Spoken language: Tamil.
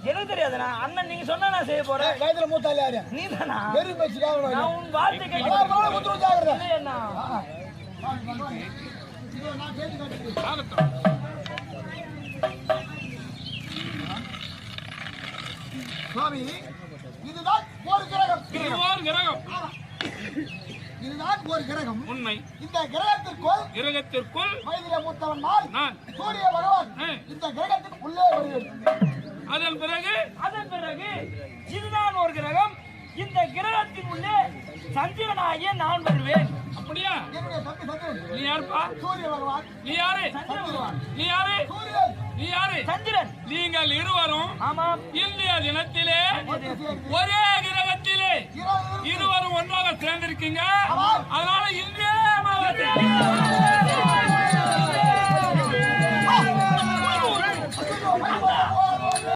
எனக்கு தெரியாதுண்ணா. அண்ணன் நீங்க சொன்னா நான் செய்ய போறேன். வயதுல மூத்தாள் யாரு? நீ தானா? வெறும் பேச்சுக்காக நான் உன் வார்த்தை கேட்கிறேன். இல்லையண்ணா. சுவாமி, இதுதான் ஒரு கிரகம். இதுதான் ஒரு கிரகம். உண்மை. இந்த கிரகத்திற்குள் வயதிலே மூத்தவன் நான் சூரிய பகவான் இந்த கிரகத்திற்கு உள்ளே வருவேன். அதன் பிறகு இதுதான் ஒரு கிரகம். இந்த கிரகத்தின் உள்ளே சந்திரனாகிய நான் வருவேன். அப்படியா? என்னுடைய தம்பி சந்திரன். நீ யாருப்பா? சூரிய பகவான். நீ யாரு? நீ யாரு? சூரியன். நீ யாரு? சந்திரன். நீங்கள் இருவரும் ஆமாம் இந்திய தினத்திலே ஒரே கிரகத்திலே இருவரும் ஒன்றாக சேர்ந்திருக்கீங்க. அதனால இந்திய